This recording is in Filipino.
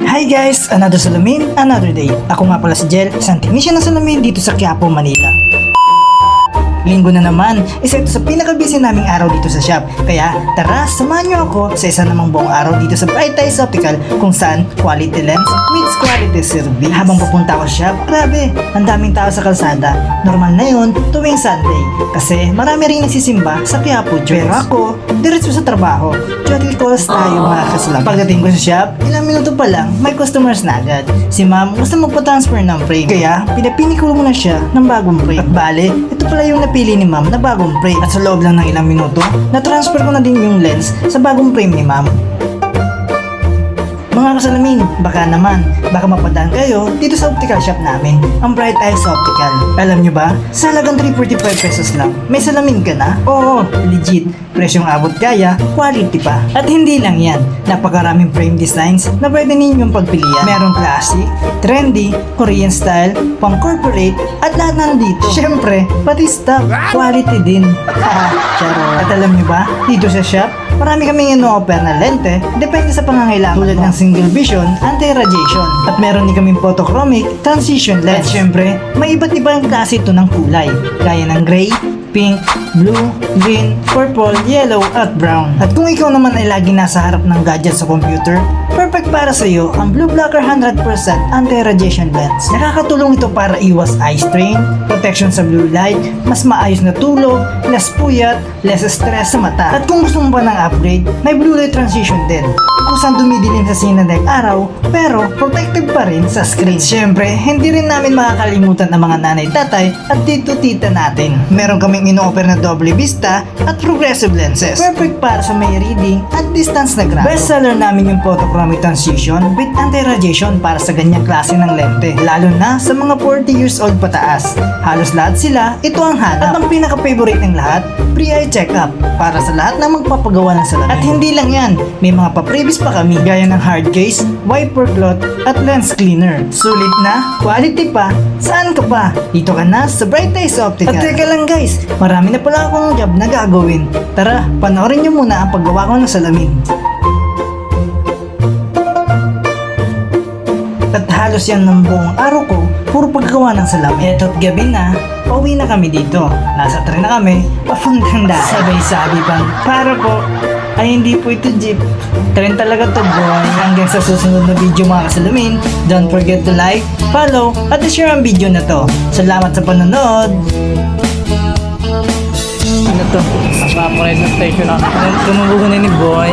Hi guys! Another salamin, another day. Ako nga pala si Jel, isang technician ng salamin dito sa Quiapo, Manila. Linggo na naman, isa ito sa pinaka-busy naming araw dito sa shop. Kaya tara, samahan nyo ako sa isa namang buong araw dito sa Bright Eyes Optical kung saan quality lens meets quality service. Habang papunta ako sa shop, grabe, ang daming tao sa kalsada. Normal na yun tuwing Sunday kasi marami rin nagsisimba sa Quiapo Church. Pero ako, diretso sa trabaho. Duty calls tayo mga kasalam. Pagdating ko sa shop, ilang minuto pa lang, may customers na agad. Si ma'am gusto magpa-transfer ng frame. Kaya, pinapini ko muna siya ng bagong frame. At bale, ito pala yung napili ni ma'am na bagong frame. At sa loob lang ng ilang minuto, na-transfer ko na din yung lens sa bagong frame ni ma'am. Mga kasalamin, baka mapadaan kayo dito sa optical shop namin, ang Bright Eyes Optical. Alam nyo ba, sa halagang 345 pesos lang, may salamin ka na? Oo, legit. Presyong abot kaya, quality pa. At hindi lang yan, napakaraming frame designs na pwede ninyong pagpilian. Merong classic, trendy, Korean style, pang corporate, at lahat na nandito. Syempre, pati stock, quality din. Charot. At alam nyo ba, dito sa shop, marami kaming ino-offer na lente, depende sa pangangailangan. Tulad ng single vision, anti-radiation. At meron din kaming photochromic, transition lens. At syempre, may iba't ibang klase ito ng kulay, gaya ng gray, pink, blue, green, purple, yellow, at brown. At kung ikaw naman ay lagi nasa harap ng gadget sa computer, perfect para sa iyo ang Blue Blocker 100% anti-radiation lens. Nakakatulong ito para iwas eye strain, protection sa blue light, mas maayos na tulog, less puyat, less stress sa mata. At kung gusto mo pa ng upgrade, may blue light transition din. Kusang dumidilim sa sinadek araw, pero protective pa rin sa screen. Siyempre, hindi rin namin makakalimutan ang mga nanay-tatay at tito-tita natin. Meron kaming ino-offer na double vista at progressive lenses. Perfect para sa may reading at distance na grado. Bestseller namin yung photochromic transition with anti-radiation para sa ganyang klase ng lente. Lalo na sa mga 40 years old pataas. Halos lahat sila, ito ang hanap. At ang pinaka-favorite ng lahat, free eye check-up para sa lahat na magpapagawa ng salamin. At hindi lang yan, may mga pa-previous pa kami gaya ng hard case, wiper cloth, at lens cleaner. Sulit na, quality pa, saan ka pa? Dito ka na sa Bright Eyes Optical. At teka lang guys, marami na pala akong job na gagawin. Tara, panoorin nyo muna ang paggawa ko ng salamin. At halos yan ng buong araw ko, puro paggawa ng salamin. Eto't gabi na, pauwi na kami dito. Nasa tren na kami, papuntang daan. Sabay-sabi bang, para po, ay hindi po ito jeep. Tren talaga to boy. Hanggang sa susunod na video mga kasalamin, don't forget to like, follow, at share ang video na to. Salamat sa panonood! Ano to? Nakaparide na station ako. Tumubugan na ni boy.